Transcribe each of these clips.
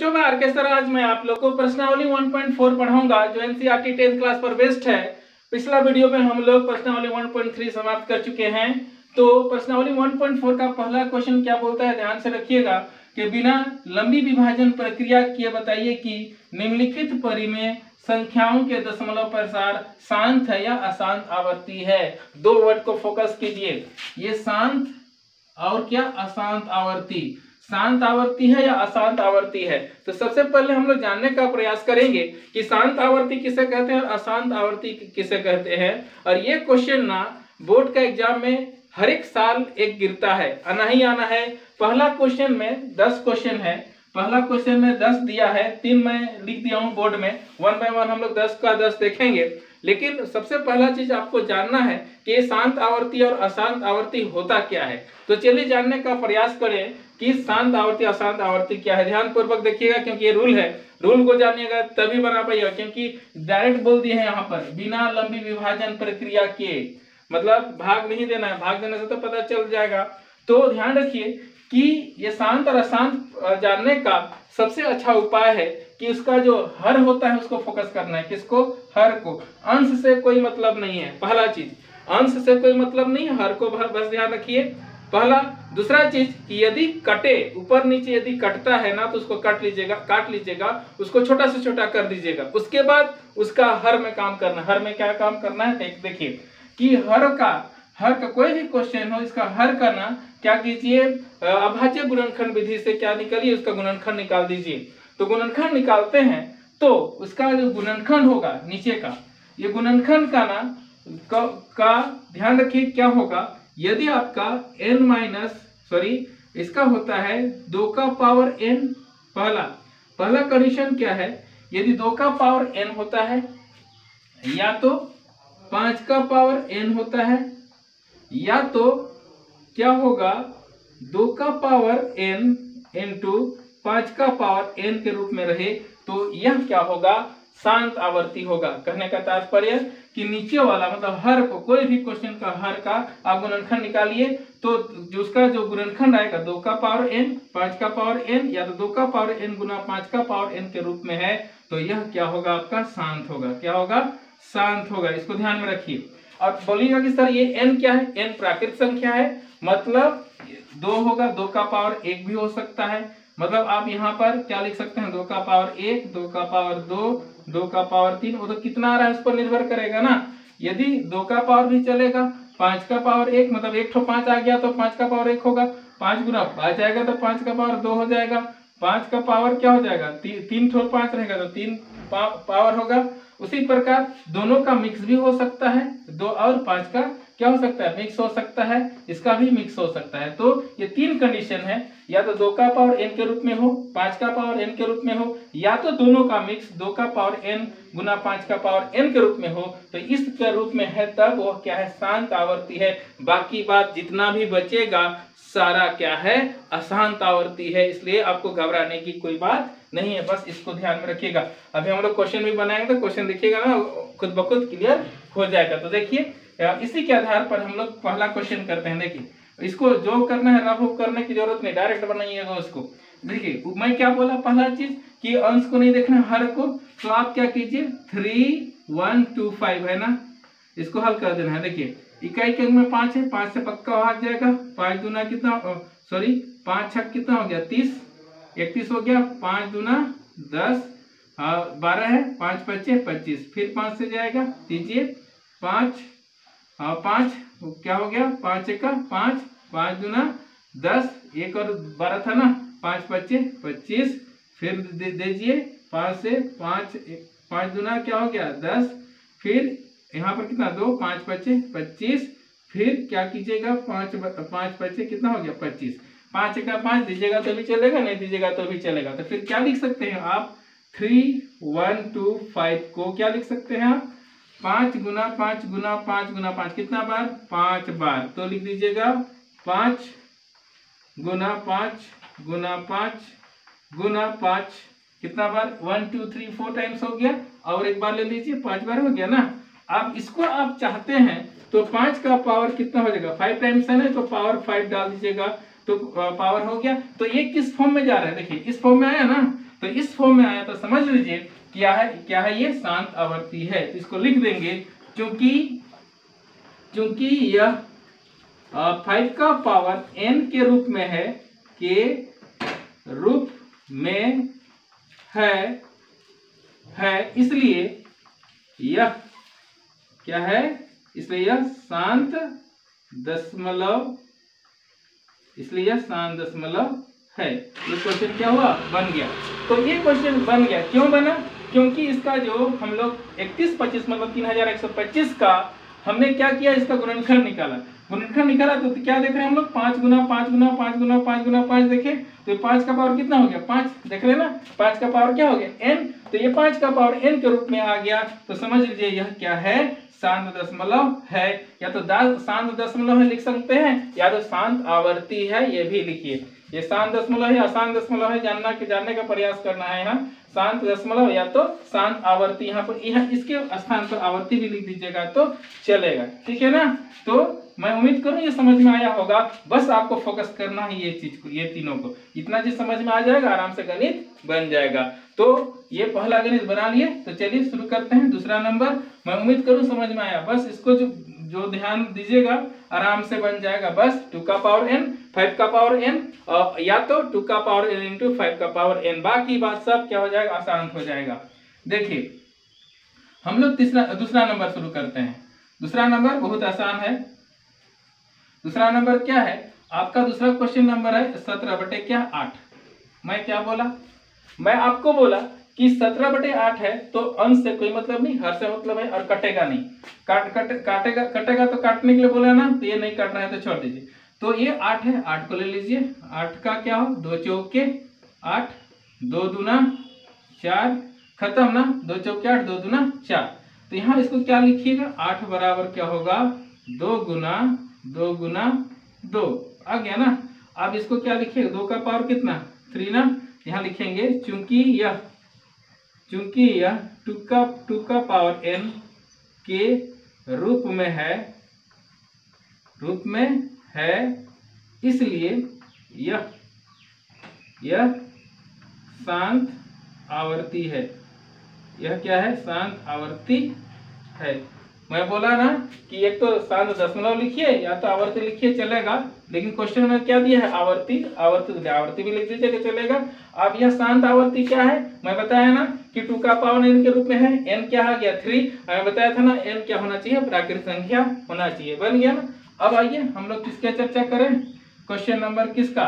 बच्चों मैं आर के सर आज मैं आप लोग को प्रश्नावली 1.4 पढ़ाऊंगा जो एनसीईआरटी 10th क्लास पर बेस्ड है। पिछला वीडियो में हम लोग प्रश्नावली 1.3 समाप्त कर चुके हैं। तो प्रश्नावली 1.4 का पहला क्वेश्चन क्या बोलता है, ध्यान से रखिएगा कि बिना लंबी विभाजन प्रक्रिया किए बताइए कि निम्नलिखित परिमेय संख्याओं के दशमलव प्रसार शांत है या अशांत आवर्ती है। दो वर्ड को फोकस कीजिए, ये शांत और क्या अशांत आवर्ती, शांत आवर्ती है या अशांत आवर्ती है। तो सबसे पहले हम लोग जानने का प्रयास करेंगे कि शांत आवर्ती किसे कहते हैं और अशांत आवर्ती किसे कहते हैं। और ये क्वेश्चन ना बोर्ड का एग्जाम में हर एक साल एक गिरता है, आना ही आना है। पहला क्वेश्चन में 10 क्वेश्चन है, पहला क्वेश्चन में 10 दिया है, 3 मैं लिख दिया हूं बोर्ड में। 1 बाय 1 हम लोग 10 का 10 देखेंगे। लेकिन सबसे पहला चीज आपको जानना है कि ये शांत आवर्ती और अशांत आवर्ती होता क्या है। तो चलिए जानने का प्रयास करें कि शांत आवर्ती अशांत आवर्ती क्या है। ध्यान पूर्वक देखिएगा क्योंकि ये रूल है, रूल को जानिएगा तभी बना पाइएगा। क्योंकि डायरेक्ट बोल दिए हैं यहाँ पर बिना लंबी विभाजन प्रक्रिया के, मतलब भाग नहीं देना है, भाग देने से तो पता चल जाएगा। तो ध्यान रखिए कि ये शांत और अशांत जानने का सबसे अच्छा उपाय है कि उसका जो हर होता है उसको फोकस करना है। किसको? हर को। अंश से कोई मतलब नहीं है, पहला चीज, अंश से कोई मतलब नहीं है, हर को बस ध्यान रखिए पहला। दूसरा चीज कि यदि कटे, ऊपर नीचे यदि कटता है ना तो उसको काट लीजिएगा, उसको छोटा से छोटा कर दीजिएगा। उसके बाद उसका हर में काम करना। हर में क्या काम करना है देखिए कि हर का कोई भी क्वेश्चन हो, इसका हर करना क्या कीजिए, अभाज्य गुणनखंड विधि से क्या निकालिए, उसका गुणनखंड निकाल दीजिए। तो गुणनखंड निकालते हैं तो उसका जो गुणनखंड होगा नीचे का, ये गुणनखंड का ना का ध्यान रखिए क्या होगा। यदि आपका इसका होता है 2 का पावर n, पहला कंडीशन क्या है, यदि 2 का पावर n होता है या तो 5 का पावर n होता है या तो क्या होगा 2 का पावर n इंटू 5 का पावर n के रूप में रहे, तो यह क्या होगा, शांत आवर्ती होगा। कहने का तात्पर्य कि नीचे वाला मतलब हर को, कोई भी क्वेश्चन का हर का आप गुणनखंड निकालिए तो उसका जो गुणनखंड आएगा 2 का पावर n 5 का पावर n या तो 2 का पावर n गुना 5 का पावर n के रूप में है, तो यह क्या होगा, आपका शांत होगा। क्या होगा? शांत होगा। इसको ध्यान में रखिए। और बोलिएगा कि सर ये n क्या है, n प्राकृत संख्या है, मतलब 2 होगा, 2 का पावर 1 भी हो सकता है। मतलब आप यहाँ पर क्या लिख सकते हैं, 2 का पावर 1, 2 का पावर 2, 2 का पावर 3, वो तो कितना आ रहा है उस पर निर्भर करेगा ना। यदि 2 का पावर भी चलेगा, 5 का पावर 1 मतलब 1 ठो 5 आ गया तो 5 का पावर 1 होगा, 5 गुना 5 आएगा तो 5 का पावर 2 हो जाएगा, 5 का पावर क्या हो जाएगा, 3 ठो 5 रहेगा तो 3 पावर होगा। उसी प्रकार दोनों का मिक्स भी हो सकता है, 2 और 5 का क्या हो सकता है, मिक्स हो सकता है, इसका भी मिक्स हो सकता है। तो ये 3 कंडीशन है, या तो 2 का पावर n के रूप में हो, 5 का पावर n के रूप में हो, या तो दोनों का मिक्स 2 का पावर n गुना 5 का पावर n के रूप में हो। तो इस के रूप में है तब वो क्या है, शांत आवर्ती है। बाकी बात जितना भी बचेगा सारा क्या है, अशांत आवर्ती है। इसलिए आपको घबराने की कोई बात नहीं है, बस इसको ध्यान में रखिएगा। अभी हम लोग क्वेश्चन भी बनाएंगे तो क्वेश्चन देखिएगा ना खुद ब खुद क्लियर हो जाएगा। तो देखिए इसी के आधार पर हम लोग पहला क्वेश्चन करते हैं। देखिए इसको जो करना है रफ करने की जरूरत नहीं, डायरेक्ट बनाइएगा उसको। देखिए मैं क्या बोला, पहला चीज कि अंश को नहीं देखना, हर को। तो आप क्या कीजिए 3 1 2 5 है ना, इसको हल कर देना है। देखिए इकाई के अंक में 5 है, 5 से पक्का भाग जाएगा, 5 दूना कितना, 5 छक कितना हो गया 30, 31 हो गया, 5 दूना 10, 12 है, 5 5 25, फिर 5 से जाएगा दीजिए 5 क्या हो गया, 5 1 5, 5 दूना 10, 1 और 12 था ना, 5 5 25, फिर दीजिए 5 से 5 दूना क्या हो गया 10, फिर यहाँ पर कितना 2, 5 5 25, फिर क्या कीजिएगा 5 5 कितना हो गया 25, 5 1 5 दीजिएगा तो भी चलेगा, नहीं दीजिएगा तो भी चलेगा। तो फिर क्या लिख सकते हैं आप, 3 1 2 5 को क्या लिख सकते हैं आप, 5 गुना 5 गुना 5 गुना 5 कितना बार, 5 बार। तो लिख दीजिएगा 5 गुना 5 गुना 5 गुना 5 कितना बार, 1 2 3 4 टाइम्स हो गया, और एक बार ले लीजिए 5 बार हो गया ना। अब इसको आप चाहते हैं तो 5 का पावर कितना हो जाएगा, 5 टाइम्स है ना, तो पावर 5 डाल दीजिएगा तो पावर हो गया। तो ये किस फॉर्म में जा रहा है, देखिए इस फॉर्म में आया ना, तो इस फॉर्म में आया तो समझ लीजिए क्या है ये शांत आवर्ती है। तो इसको लिख देंगे चूंकि यह 5 का पावर n के रूप में है, के रूप में है इसलिए यह क्या है, इसलिए यह शांत दशमलव है। ये क्वेश्चन क्या हुआ, बन गया। तो ये क्वेश्चन बन गया, क्यों बना, क्योंकि इसका जो हम लोग 31 25 मतलब 3125 का हमने क्या किया, इसका गुणनखंड निकाला तो क्या देख रहे हैं हम लोग, 5 गुना 5 गुना 5 गुना 5 गुना 5 देखे तो 5 का पावर कितना हो गया, 5 देख रहे हैं ना, 5 का पावर क्या हो गया n, तो ये 5 का पावर n के रूप में आ गया। तो समझ लीजिए यह क्या है, शांत दशमलव है। या तो शांत दशमलव है लिख सकते हैं, या तो शांत आवर्ती है, ये भी लिखिए। ये शांत दशमलव है, अशांत दशमलव है, जानने का प्रयास करना है यहाँ। शांत दशमलव या तो शांत आवर्ती, यहाँ पर इसके स्थान पर आवर्ती भी लिख दीजिएगा तो चलेगा, ठीक है ना। तो मैं उम्मीद करूं ये समझ में आया होगा। बस आपको फोकस करना है ये चीज को, ये तीनों को। इतना चीज समझ में आ जाएगा, आराम से गणित बन जाएगा। तो ये पहला गणित बना लिए, तो चलिए शुरू करते हैं दूसरा नंबर। मैं उम्मीद करूं समझ में आया, बस इसको जो ध्यान दीजिएगा आराम से बन जाएगा। बस 2 का पावर n, 5 का पावर n, या तो 2 का पावर n इंटू 5 का पावर n, बाकी बात सब क्या हो जाएगा, आसान हो जाएगा। देखिए हम लोग दूसरा नंबर शुरू करते हैं। दूसरा नंबर बहुत आसान है। दूसरा नंबर क्या है आपका, दूसरा क्वेश्चन नंबर है 17/8। मैं क्या बोला, मैं आपको बोला कि 17/8 है तो अंश से कोई मतलब नहीं, हर से मतलब है, और कटेगा नहीं। कटेगा तो काटने के लिए बोला ना, तो ये नहीं काट रहा है तो छोड़ दीजिए। तो ये 8 है, 8 को ले लीजिए। 8 का क्या हो, 2 चौके 8, 2 दूना 4, खत्म ना, 2 चौके 8, 2 दूना 4। तो यहाँ इसको क्या लिखिएगा, 8 बराबर क्या होगा, 2 गुना 2 आ गया ना। अब इसको क्या लिखिएगा, 2 का पावर कितना, 3 ना। यहाँ लिखेंगे चूंकि यह 2 का पावर n के रूप में है इसलिए यह शांत आवर्ती है। यह क्या है, शांत आवर्ती है। मैं बोला ना कि एक तो शांत दशमलव लिखिए या तो आवर्ती लिखिए चलेगा, लेकिन क्वेश्चन में क्या दिया है, आवर्ती भी लिख दीजिएगा चलेगा। अब यह शांत आवर्ती क्या है, मैं बताया ना कि 2 का पावर n के रूप में है। n क्या आ गया, 3। मैं बताया था ना n क्या होना चाहिए, प्राकृत संख्या होना चाहिए, बन गया ना। अब आइए हम लोग किसका चर्चा करें, क्वेश्चन नंबर किसका,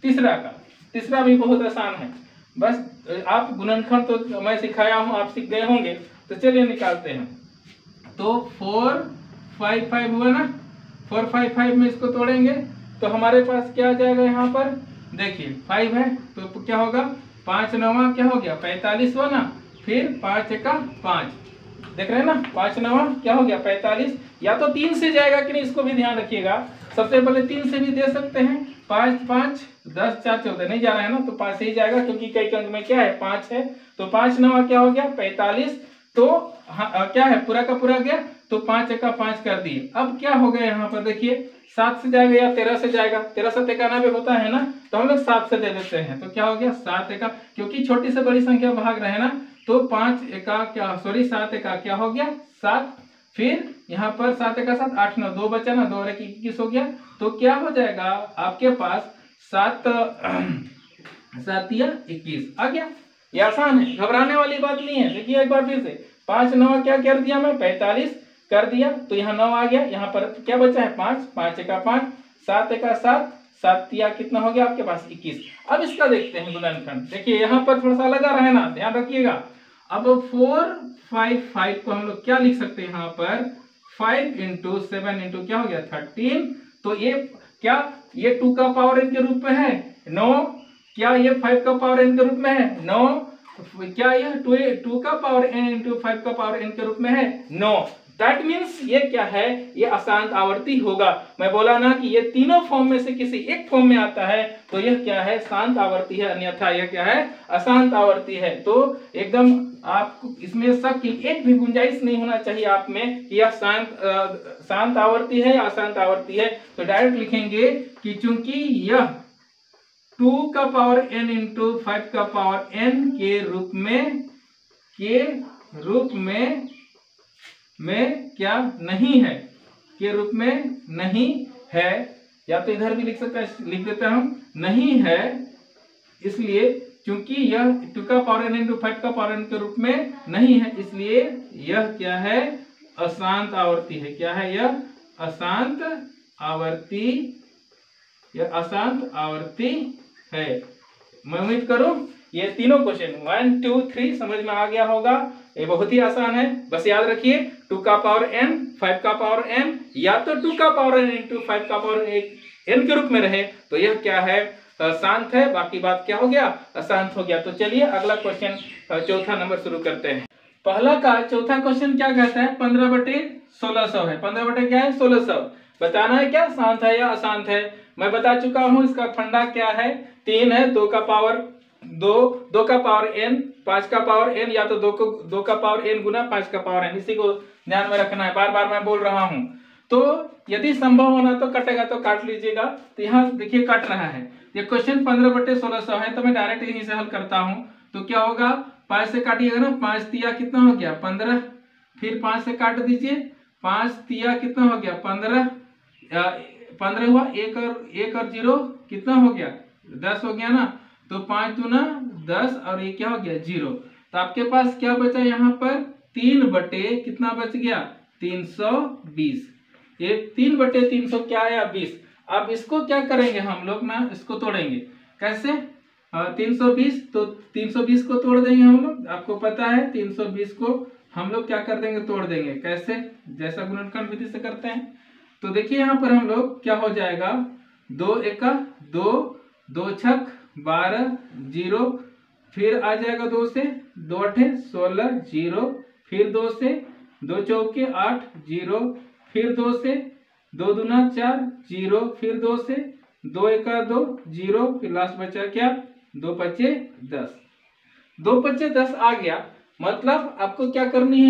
तीसरा का। तीसरा भी बहुत आसान है, बस आप गुणनखंड तो मैं सिखाया हूँ, आप सीख गए होंगे। तो चलिए निकालते हैं। तो 4 5 5 हुआ ना, 4 5 5 में इसको तोड़ेंगे तो हमारे पास क्या आ जाएगा, यहाँ पर देखिए 5 है तो क्या होगा, 5 9 क्या हो गया, 45 हुआ ना। फिर 5 का 5, देख रहे हैं ना, 5 9 क्या हो गया, 45। या तो 3 से जाएगा कि नहीं, इसको भी ध्यान रखिएगा। सबसे पहले 3 से भी दे सकते हैं, 5 5 10 4 14 नहीं जा रहा है ना, तो 5 से ही जाएगा क्योंकि कई अंक में क्या है, 5 है। तो 5 9 क्या हो गया, 45। तो क्या है, पूरा का पूरा गया, तो 5 का 5 कर दिए। अब क्या हो गया यहाँ पर देखिए, 7 से जाएगा या 13 से जाएगा, 13 7 91 होता है ना, तो हम लोग 7 से दे देते हैं। तो क्या हो गया, 7 1, क्योंकि छोटी से बड़ी संख्या भाग रहे हैं ना, तो 5 1 क्या, सॉरी 7 1 क्या हो गया, 7। फिर यहाँ पर 7 1 7 8 9 2 बचा ना, 2 और 1 21 हो गया। तो क्या हो जाएगा आपके पास 7 7 या 21 आ गया। ये आसान है, घबराने वाली बात नहीं है। देखिए एक बार फिर से, 5 9 क्या कर दिया मैं, 45 कर दिया, तो यहाँ 9 आ गया। यहाँ पर क्या बचा है, 5 5 1 5, 7 1 7, 7 या कितना हो गया आपके पास, 21। अब इसका देखते हैं गुणनखंड। देखिए यहाँ पर थोड़ा सा लगा रहे ना, ध्यान रखिएगा। अब 4 5 5 को हम लोग क्या लिख सकते हैं, यहाँ पर 5 × 7 × क्या हो गया, 13। तो ये क्या, ये 2 का पावर n के रूप में है, 9। क्या ये 5 का पावर n के रूप में है, 9। क्या यह 2 का पावर n × 5 का पावर n के रूप में है, 9। दैट मीन्स ये क्या है, ये अशांत आवर्ती होगा। मैं बोला ना कि ये तीनों फॉर्म में से किसी एक फॉर्म में आता है, तो यह क्या है, शांत आवर्ती है, अन्यथा यह क्या है, अशांत आवर्ती है। तो एकदम आपको इसमें शक की एक भी गुंजाइश नहीं होना चाहिए आप में कि यह शांत आवर्ती है या अशांत आवर्ती है। तो डायरेक्ट लिखेंगे कि चूंकि 2 का पावर n इंटू 5 का पावर n के रूप में क्या नहीं है, के रूप में नहीं है, या तो इधर भी लिख सकते हैं, लिख देते हैं हम नहीं है, इसलिए क्योंकि यह 2 का पावर n इंटू 5 का पावर n के रूप में नहीं है, इसलिए यह क्या है, अशांत आवर्ती है। क्या है यह, अशांत आवर्ती, यह अशांत आवर्ती है। मैं उम्मीद करूं ये तीनों क्वेश्चन 1 2 3 समझ में आ गया होगा। ये बहुत ही आसान है, बस याद रखिए 2 का पावर n 5 का पावर n या तो 2 का पावर n इंटू 5 का पावर n के रूप में रहे तो यह क्या है, शांत है, बाकी बात क्या हो गया, अशांत हो गया। तो चलिए अगला क्वेश्चन चौथा नंबर शुरू करते हैं। पहला का चौथा क्वेश्चन क्या कहता है, 15/1600 है। 15 क्या है, 1600 बताना है क्या शांत है या अशांत है। मैं बता चुका हूं इसका फंडा क्या है, 3 है, 2 का पावर 2 का पावर n 5 का पावर n या तो 2 का पावर n गुना 5 का पावर n, इसी को ध्यान में रखना है, बार बार मैं बोल रहा हूं। तो यदि संभव होना तो कटेगा तो काट लीजिएगा। तो यहाँ देखिए कट रहा है, ये क्वेश्चन 15/1600 है, तो मैं डायरेक्ट यहीं से हल करता हूँ। तो क्या होगा, 5 से काटिएगा ना, 5 तिया कितना हो गया 15, फिर 5 से काट दीजिए, 5 तिया कितना हो गया 15, 15 हुआ, 1 और 0 कितना हो गया 10 हो गया ना, तो 5 दूना 10 और ये क्या हो गया 0। तो आपके पास क्या बचा यहाँ पर 3 कितना बच गया 320, ये 3/300 क्या आया 20। अब इसको क्या करेंगे हम लोग ना, इसको तोड़ेंगे कैसे, 320, तो 320 को तोड़ देंगे हम लोग, आपको पता है 320 को हम लोग क्या कर देंगे, तोड़ देंगे कैसे, जैसा गुणनखंड विधि से करते हैं। तो देखिए यहाँ पर हम लोग क्या हो जाएगा, 2 एका 2, 2 छक 12, 0, फिर आ जाएगा 2 से 2 अठे 16, 0, फिर 2 से 2 चौके 8, 0, फिर 2 से 2 दूना 4, 0, फिर 2 से 2 एका 2, 0, फिर लास्ट बचा क्या 2 पचे 10, 2 पचे 10 आ गया। मतलब आपको क्या करनी है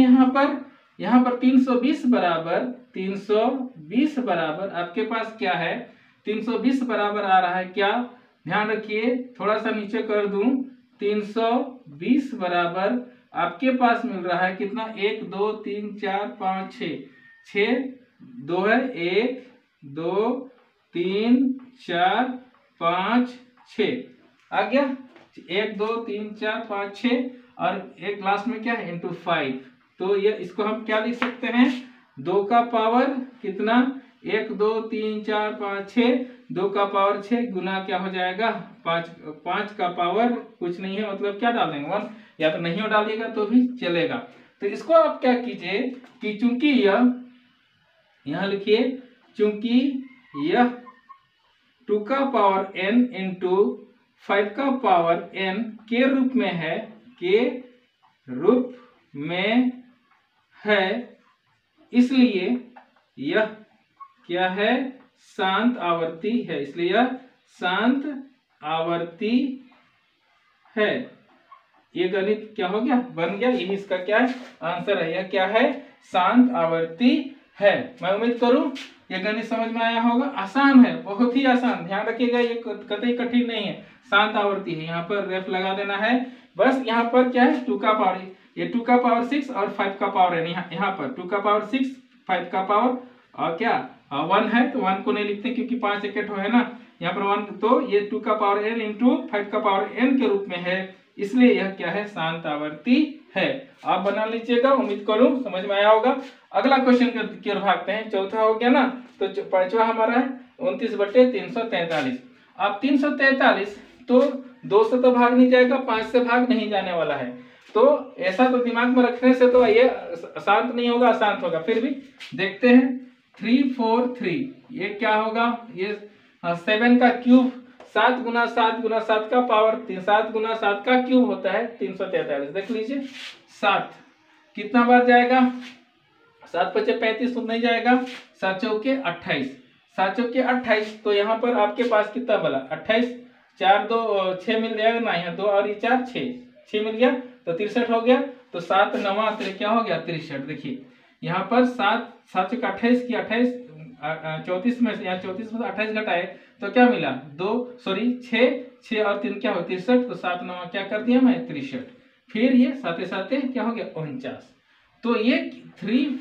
यहाँ पर 320 बराबर आपके पास क्या है, 320 बराबर आ रहा है क्या, ध्यान रखिए थोड़ा सा नीचे कर दूं, 320 बराबर आपके पास मिल रहा है कितना, 1 2 3 4 5 6 2 है, 1 2 3 4 5 6 आ गया, 1 2 3 4 5 6 और एक लास्ट में क्या है इंटू 5। तो ये इसको हम क्या लिख सकते हैं, 2 का पावर कितना 1 2 3 4 5 6, 2 का पावर 6 गुना क्या हो जाएगा 5 का पावर कुछ नहीं है, मतलब क्या डाल देंगे 1, या तो नहीं डालिएगा तो भी चलेगा। तो इसको आप क्या कीजिए कि चूंकि यह यहाँ लिखिए, चूंकि यह 2 का पावर n इंटू 5 का पावर n के रूप में है, के रूप में है, इसलिए यह क्या है, शांत आवर्ती है, इसलिए यह शांत आवर्ती है। ये गणित क्या हो गया, बन गया, यही इसका क्या है आंसर है, यह क्या है शांत आवर्ती है। मैं उम्मीद करूं ये गणित समझ में आया होगा, आसान है, बहुत ही आसान, ध्यान रखिएगा ये कतई कठिन नहीं है, शांत आवर्ती है। यहाँ पर रेफ लगा देना है, बस यहाँ पर क्या है 2 का पावर, ये 2 का पावर 6 और 5 का पावर है, यहाँ पर 2 का पावर 6 5 का पावर और क्या 1 है, तो 1 को नहीं लिखते क्योंकि 5 इकट्ठा है ना, यहाँ पर 1, तो ये 2 का पावर n इंटू 5 का पावर n के रूप में है, इसलिए यह क्या है शांत आवर्ती है। आप बना लीजिएगा, उम्मीद करूं समझ में आया होगा। अगला क्वेश्चन की ओर भागते हैं, चौथा हो गया ना, तो पांचवा हमारा है 29/343। आप 343 तो 2 से तो भाग नहीं जाएगा, 5 से भाग नहीं जाने वाला है, तो ऐसा तो दिमाग में रखने से तो ये अशांत नहीं होगा, अशांत होगा। फिर भी देखते हैं 343, ये क्या होगा, ये 7 का क्यूब, 7 गुना 7 गुना 7 का पावर 7 गुना 7 का क्यूब होता है 343। देख लीजिए 7 कितना बार जाएगा, 7 पचे 35 तो नहीं जाएगा, 7 चौके 28, 7 चौके 28, तो यहाँ पर आपके पास कितना बला 28, 4 2 6 मिल जाएगा ना, यहाँ 2 और ये 4 6 मिल गया, तो 63 हो गया। तो 7 9 क्या हो गया 63। देखिए यहाँ पर 7 7 चौके 28 की 28 34 में से, यहाँ 34 में से 28 घटाए तो क्या मिला 6 और 3 क्या हो 63, तो 7 9 क्या कर दिया मैं 63। फिर ये साथे साथे क्या हो गया 49। तो ये 3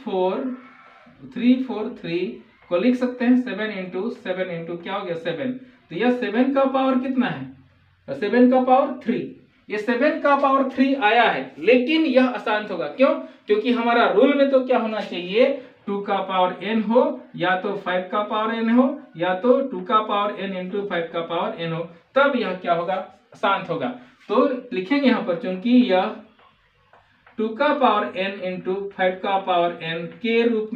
को लिख सकते हैं 7 इंटू 7 इंटू क्या हो गया 7। तो यह 7 का पावर कितना है 7 का पावर 3। ये 7 का पावर 3 आया है, लेकिन यह अशांत होगा। क्यों? क्योंकि हमारा रूल में तो क्या होना चाहिए 2 का पावर n हो, या तो 5 का पावर n हो, या तो 2 का पावर n इंटू 5 का पावर n हो, तब यह क्या होगा शांत होगा। तो लिखेंगे यहाँ पर चूंकि यह 2 का पावर n इंटू 5 का पावर n के रूप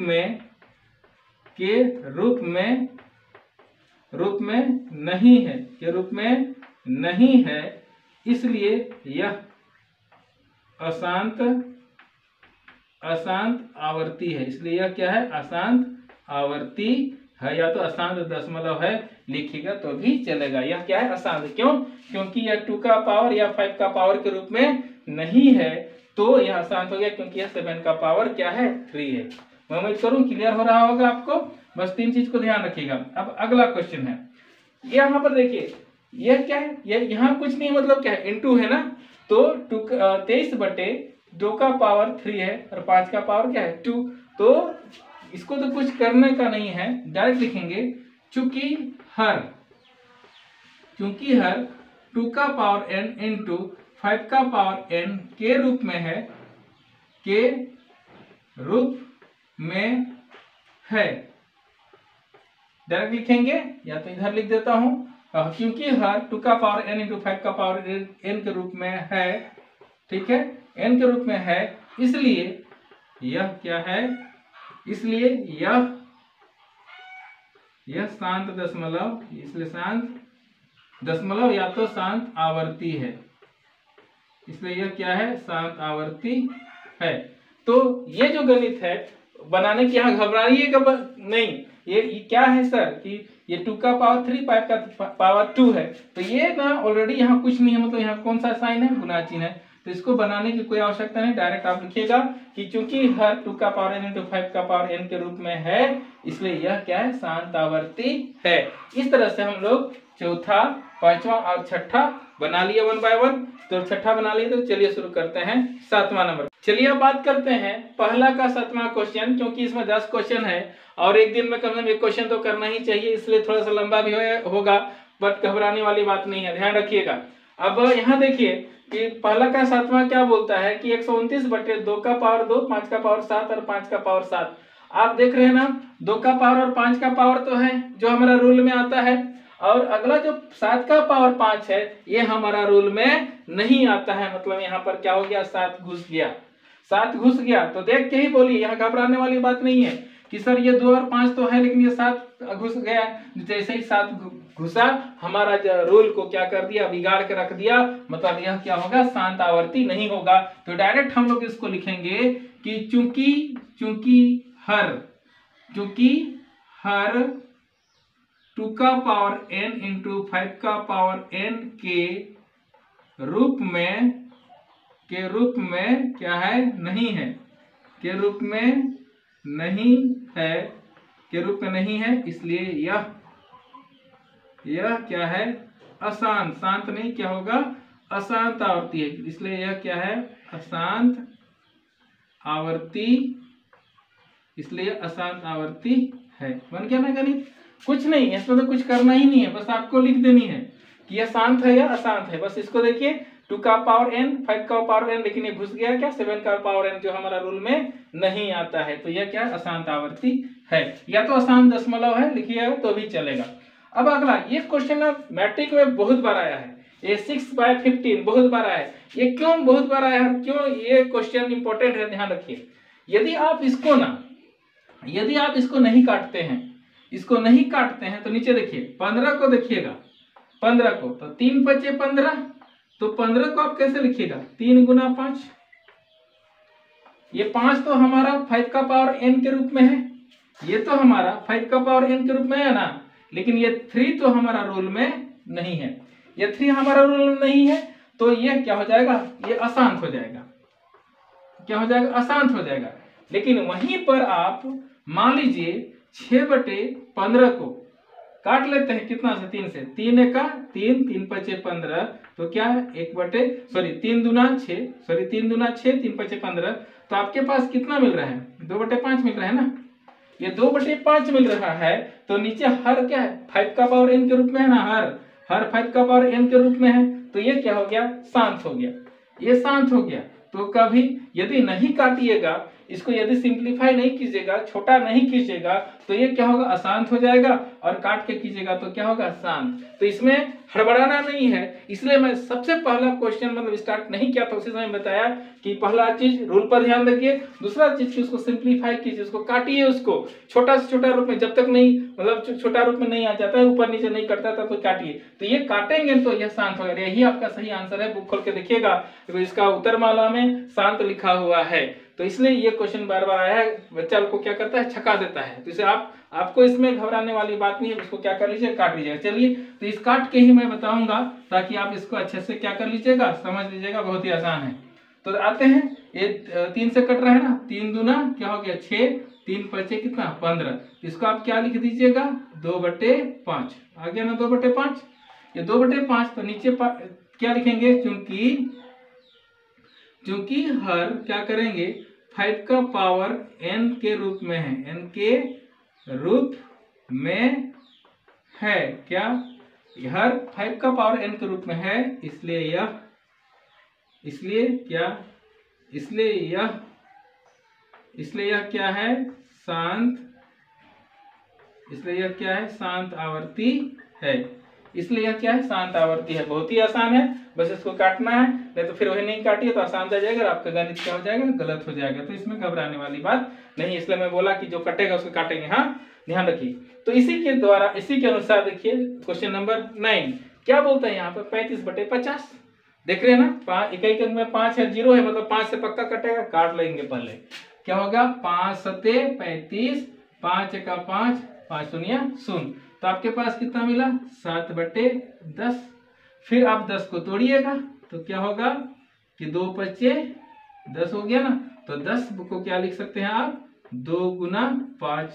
में नहीं है, इसलिए यह अशांत आवर्ती है। इसलिए यह क्या है अशांत आवर्ती है, या तो अशांत दशमलव है लिखिएगा तो भी चलेगा। यह क्या है अशांत। क्यों? क्योंकि यह 2 का पावर या 5 का पावर के रूप में नहीं है, तो यह अशांत हो गया, क्योंकि यह 7 का पावर क्या है 3 है। मैं उम्मीद करूं क्लियर हो रहा होगा आपको। बस 3 चीज को ध्यान रखिएगा। अब अगला क्वेश्चन है, ये यहाँ पर देखिए यह क्या है, यह यहाँ कुछ नहीं मतलब क्या है इनटू है ना, तो 23/2 का पावर 3 है और 5 का पावर क्या है 2। तो इसको तो कुछ करने का नहीं है, डायरेक्ट लिखेंगे चूंकि हर 2 का पावर n इंटू 5 का पावर n के रूप में है, डायरेक्ट लिखेंगे या तो इधर लिख देता हूं, क्योंकि हर 2 का पावर n इंटू 5 का पावर n के रूप में है, ठीक है n के रूप में है, इसलिए यह क्या है, इसलिए यह शांत दशमलव, इसलिए शांत दशमलव या तो शांत आवर्ती है, इसलिए यह क्या है शांत आवर्ती है। तो ये जो गणित है बनाने की यहाँ घबराइएगा नहीं, ये क्या है सर कि ये 2 का पावर 3 5 का पावर 2 है, तो ये ना ऑलरेडी यहाँ कुछ नहीं है, मतलब यहाँ कौन सा साइन है गुणा चिन्ह है, तो इसको बनाने की कोई आवश्यकता नहीं, डायरेक्ट आप लिखिएगा कि चूंकि हर 2 का पावर n इंटू 5 का पावर n के रूप में है, इसलिए यह क्या है शांत आवर्ती है। इस तरह से हम लोग चौथा, पांचवा और छठा बना लिए 1 बाय 1। तो छठा बना लिए, तो चलिए शुरू करते हैं 7वां नंबर। चलिए अब बात करते हैं पहला का 7वां क्वेश्चन, क्योंकि इसमें 10 क्वेश्चन है और एक दिन में कम से कम एक क्वेश्चन तो करना ही चाहिए, इसलिए थोड़ा सा लंबा भी होगा, बट घबराने वाली बात नहीं है, ध्यान रखिएगा। अब यहाँ देखिए कि पहला का 7वां क्या बोलता है कि 129/2 का पावर 2, 5 का पावर 7 और 5 का पावर 7। आप देख रहे हैं ना 2 का पावर और 5 का पावर तो है जो हमारा रूल में आता है, और अगला जो 7 का पावर 5 है ये हमारा रूल में नहीं आता है, मतलब यहाँ पर क्या हो गया 7 घुस गया। तो देख के ही बोलिए, यहाँ घबराने वाली बात नहीं है कि सर ये 2 और 5 तो है लेकिन ये 7 घुस गया। जैसे ही 7 घुसा हमारा रूल को क्या कर दिया बिगाड़ के रख दिया, मतलब यह क्या होगा शांत आवर्ती नहीं होगा। तो डायरेक्ट हम लोग इसको लिखेंगे कि चूंकि हर 2 का पावर n इंटू 5 का पावर n के रूप में क्या है नहीं है, के रूप में नहीं है, इसलिए यह क्या है अशांत, शांत नहीं क्या होगा अशांत आवर्ती है, इसलिए यह क्या है अशांत आवर्ती, इसलिए अशांत आवर्ती है। बन गया ना गणित, कुछ नहीं है इसमें, तो कुछ करना ही नहीं है, बस आपको लिख देनी है कि यह शांत है या अशांत है। बस इसको देखिए 2 का पावर n 5 का पावर n, लेकिन ये घुस गया क्या 7 का पावर n जो हमारा रूल में नहीं आता है, तो यह क्या अशांत आवर्ती है, या तो अशांत दशमलव है लिखिएगा तो भी चलेगा। अब अगला ये क्वेश्चन मैट्रिक में बहुत बार आया है, ये 6/15 बहुत बार आया है। ये क्यों बहुत बार आया है, क्यों ये क्वेश्चन इंपॉर्टेंट है, ध्यान रखिए। यदि आप इसको नहीं काटते हैं तो नीचे देखिए 15 को देखिएगा, 15 को तो 3 बचे 15, तो 15 को आप कैसे लिखिएगा 3 गुना 5, ये 5 तो हमारा 5 का पावर n के रूप में है, ये तो हमारा 5 का पावर n के रूप में है ना, लेकिन ये 3 तो हमारा रूल में नहीं है, ये 3 हमारा रूल में नहीं है, तो ये क्या हो जाएगा ये अशांत हो जाएगा, क्या हो जाएगा अशांत हो जाएगा। लेकिन वहीं पर आप मान लीजिए 6/15 को काट लेते हैं कितना से, 3 से, 3 एका 3, 3 पचे 15, तो क्या है 3 दूना 6, 3 पचे 15, तो आपके पास कितना मिल रहा है, 2/5 मिल रहा है ना। ये 2/5 मिल रहा है, तो नीचे हर क्या है, 5 का पावर n के रूप में है ना, हर 5 का पावर n के रूप में है, तो ये क्या हो गया, शांत हो गया, ये शांत हो गया। तो कभी यदि नहीं काटिएगा, इसको यदि सिंप्लीफाई नहीं कीजिएगा, छोटा नहीं कीजिएगा, तो ये क्या होगा, अशांत हो जाएगा, और काट के कीजिएगा तो क्या होगा, शांत। तो इसमें हड़बड़ाना नहीं है, इसलिए मैं सबसे पहला क्वेश्चन मतलब स्टार्ट नहीं किया था, उसी समय बताया कि पहला चीज रूल पर ध्यान रखिए, दूसरा चीज की उसको सिंप्लीफाई कीजिए, उसको काटिए, उसको छोटा से छोटा रूप में, जब तक नहीं मतलब छोटा रूप में नहीं आ जाता है, ऊपर नीचे नहीं करता तब तो काटिए। तो ये काटेंगे तो यह शांत होगा, यही आपका सही आंसर है। बुक खोल के देखिएगा तो इसका उत्तरमाला में शांत लिखा हुआ है, तो इसलिए ये क्वेश्चन बार बार आया है, बच्चा को क्या करता है, छका देता है। तो इसे आपको इसमें घबराने वाली बात नहीं है, उसको क्या कर लीजिए, काट लीजिएगा। चलिए, तो इस काट के ही मैं बताऊंगा ताकि आप इसको अच्छे से क्या कर लीजिएगा, समझ लीजिएगा, बहुत ही आसान है। तो आते हैं, ये 3 से कट रहा है ना, 3 दूना क्या हो गया 6, 3 पचे कितना 15, इसको आप क्या लिख दीजिएगा, 2/5 आ गया ना, 2/5। ये 2/5 तो नीचे क्या लिखेंगे, चूंकि हर क्या करेंगे, 5 का पावर n के रूप में है, n के रूप में है, क्या हर 5 का पावर n के रूप में है, इसलिए यह क्या है, शांत आवर्ती है। इसलिए यह क्या है, शांत आवर्ती है। बहुत ही आसान है, बस इसको काटना है, नहीं तो फिर वही नहीं काटिए तो आसान रह जाएगा, आपका गणित क्या हो जाएगा, गलत हो जाएगा। तो इसमें घबराने वाली बात नहीं, इसलिए मैं बोला कि जो कटेगा उसको काटेंगे, हाँ ध्यान रखिए। तो इसी के अनुसार देखिए क्वेश्चन नंबर 9 क्या बोलता है यहाँ पर, 35/50 देख रहे हैं ना, इकाई के अंक में 5 है, 0 है, मतलब 5 से पक्का कटेगा, काट लेंगे पहले। क्या होगा, 5 सते 35, 5 एका 5, 5 शून्य 0, तो आपके पास कितना मिला, 7/10। फिर आप 10 को तोड़िएगा तो क्या होगा कि 2 पचे 10 हो गया ना, तो 10 को क्या लिख सकते हैं आप, 2 गुना 5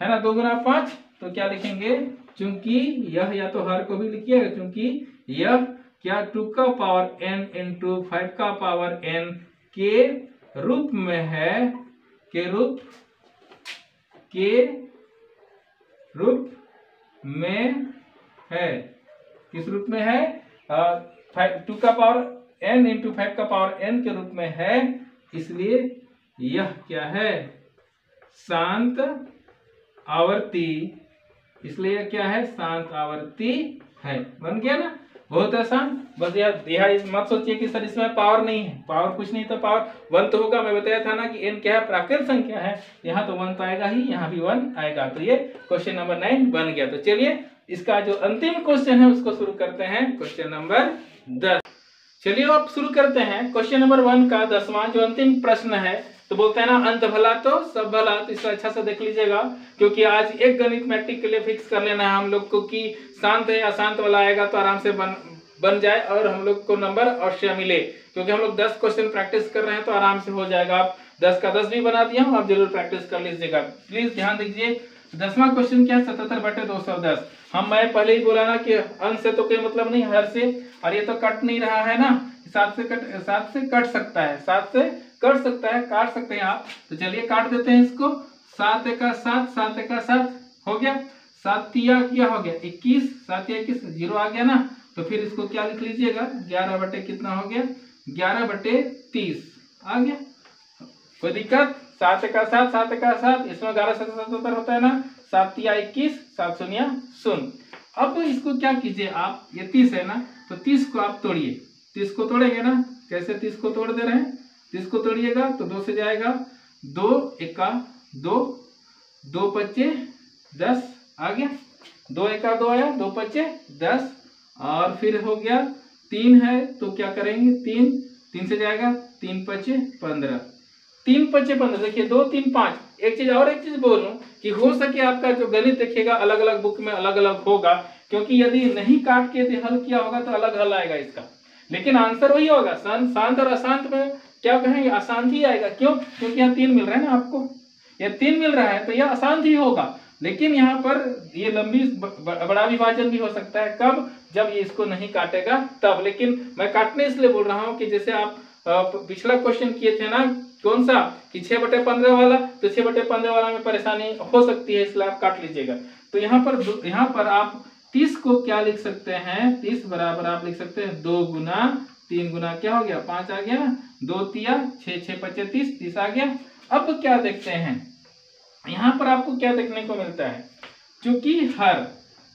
है ना, 2 गुना 5, तो क्या लिखेंगे, चूंकि यह, या तो हर को भी लिखिएगा, क्योंकि यह क्या 2 का पावर n इंटू 5 का पावर n के रूप में है, के रूप में है, किस रूप में है, 2 का पावर n इंटू 5 का पावर n के रूप में है, इसलिए यह क्या है, शांत आवर्ती, इसलिए क्या है, शांत आवर्ती है। बन गया ना, बहुत आसान। बस यार मत सोचिए कि सर इसमें पावर नहीं है, पावर कुछ नहीं, तो पावर 1 तो होगा, मैं बताया था ना कि n क्या है, प्राकृत संख्या है, यहाँ तो 1 तो आएगा ही, यहाँ भी 1 आएगा। तो ये क्वेश्चन नंबर 9 बन गया। तो चलिए इसका जो अंतिम क्वेश्चन है उसको शुरू करते हैं, क्वेश्चन नंबर 10। चलिए अब शुरू करते हैं क्वेश्चन नंबर 1 का 10वां जो अंतिम प्रश्न है। तो बोलते हैं ना, अंत भला तो सब भला, तो इसको अच्छा से देख लीजिएगा, क्योंकि आज एक गणित मैट्रिक के लिए फिक्स कर लेना है हम लोग को कि शांत है या शांत वाला आएगा तो आराम से बन जाए और हम लोग को नंबर अवश्य मिले, क्योंकि हम लोग 10 क्वेश्चन प्रैक्टिस कर रहे हैं तो आराम से हो जाएगा। आप 10 का 10 भी बना दिया हूँ, आप जरूर प्रैक्टिस कर लीजिएगा। प्लीज ध्यान दीजिए, 10वां क्वेश्चन क्या है, 77/210। मैं पहले ही बोला ना कि अंश से तो कोई मतलब नहीं, हर से, और ये तो कट नहीं रहा है ना, 7 से कट सकता है, 7 से कट सकता है, काट सकते हैं आप। तो चलिए काट देते हैं इसको, 7 एका 7, 7 एका 7 हो गया, 7 तिया क्या हो गया 21, 7 या 21 0 आ गया ना, तो फिर इसको क्या लिख लीजिएगा, 11 कितना हो गया, 11/30 आ गया। कोई दिक्कत, 7 एका 7, 7 एका 7, इसमें 11 से 77 होता है ना, 7 तिया 21, 7 शून्य 0। अब इसको क्या कीजिए आप, ये 30 है ना, तो 30 को आप तोड़िए, 30 को तोड़ेंगे ना, कैसे 30 को तोड़ दे रहे हैं, 30 को तोड़िएगा तो 2 से जाएगा, 2 एका 2, 2 पचे 10 आ गया, 2 एका 2 आया, 2 पचे 10, और फिर हो गया 3 है तो क्या करेंगे, 3 से जाएगा, 3 पचे 15, 3 पचे 15, देखिए 2 3 5। एक चीज बोलूं कि हो सके आपका जो गणित देखिएगा अलग अलग बुक में अलग अलग होगा, क्योंकि यदि नहीं काट के हल किया होगा तो अलग हल आएगा इसका, लेकिन आंसर वही होगा। शांत और अशांत में क्या कहेंगे, अशांत ही आएगा। क्यों, क्योंकि यहाँ 3 मिल रहा है ना आपको, ये 3 मिल रहा है तो यह आसान ही होगा। लेकिन यहाँ पर ये लंबी बड़ा विभाजन भी हो सकता है, कब? जब ये इसको नहीं काटेगा तब। लेकिन मैं काटने इसलिए बोल रहा हूँ कि जैसे आप पिछला क्वेश्चन किए थे ना, कौन सा कि 6/15 वाला, तो 6/15 वाला में परेशानी हो सकती है, इसलिए आप काट लीजिएगा। तो यहाँ पर आप 30 को क्या लिख सकते हैं, 30 बराबर आप लिख सकते हैं 2 गुना 3 गुना क्या हो गया 5 आ गया ना, 2 तिया 6, 6 पचे 30, 30 आ गया। अब क्या देखते हैं, यहाँ पर आपको क्या देखने को मिलता है, चूंकि हर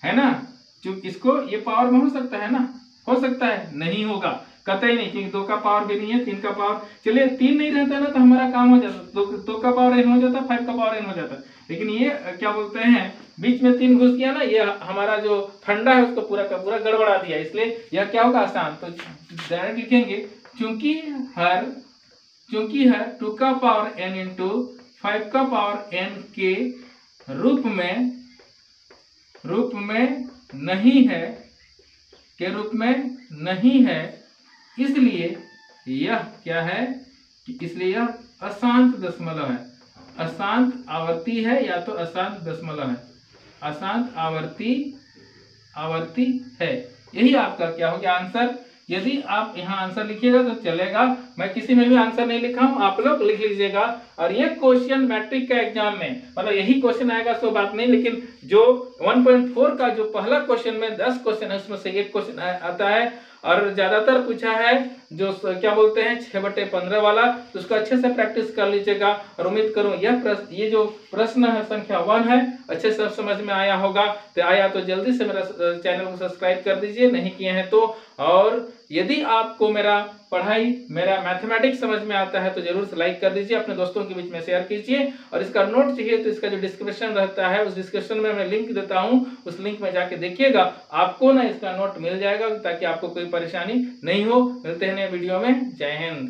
है ना, चूंकि इसको ये पावर में हो सकता है ना, हो सकता है, नहीं होगा कतई नहीं, क्योंकि 2 का पावर भी नहीं है, 3 का पावर, चलिए 3 नहीं रहता ना तो हमारा काम हो जाता, 2 का पावर n हो जाता, 5 का पावर n हो जाता। लेकिन ये क्या बोलते हैं, बीच में 3 घुस गया ना, ये हमारा जो फंडा है उसको पूरा का पूरा गड़बड़ा दिया, इसलिए यह क्या होगा आसान। तो डायरेक्ट लिखेंगे चूंकि हर 2 का पावर n इंटू 5 का पावर n के रूप में नहीं है, इसलिए यह क्या है कि इसलिए यह अशांत दशमलव है, अशांत आवर्ती है या तो अशांत दशमलव है, अशांत आवर्ती है। यही आपका क्या हो गया आंसर। यदि आप यहाँ आंसर लिखिएगा तो चलेगा, मैं किसी में भी आंसर नहीं लिखा हूँ, आप लोग लिख लीजिएगा। और ये क्वेश्चन मैट्रिक का एग्जाम में मतलब यही क्वेश्चन आएगा, सो बात नहीं, लेकिन जो 1.4 का जो पहला क्वेश्चन में 10 क्वेश्चन है उसमें से एक क्वेश्चन आता है, और ज्यादातर पूछा है जो क्या बोलते हैं 6/15 वाला, तो उसको अच्छे से प्रैक्टिस कर लीजिएगा। और उम्मीद करूं ये जो प्रश्न है संख्या 1 है अच्छे से समझ में आया होगा। तो आया तो जल्दी से मेरा चैनल को सब्सक्राइब कर दीजिए, नहीं किए हैं तो। और यदि आपको मेरा मैथमेटिक्स समझ में आता है तो जरूर से लाइक कर दीजिए, अपने दोस्तों के बीच में शेयर कीजिए। और इसका नोट चाहिए तो इसका जो डिस्क्रिप्शन रहता है उस डिस्क्रिप्शन में मैं लिंक देता हूं, उस लिंक में जाके देखिएगा, आपको ना इसका नोट मिल जाएगा, ताकि आपको कोई परेशानी नहीं हो। मिलते हैं नए वीडियो में, जय हिंद।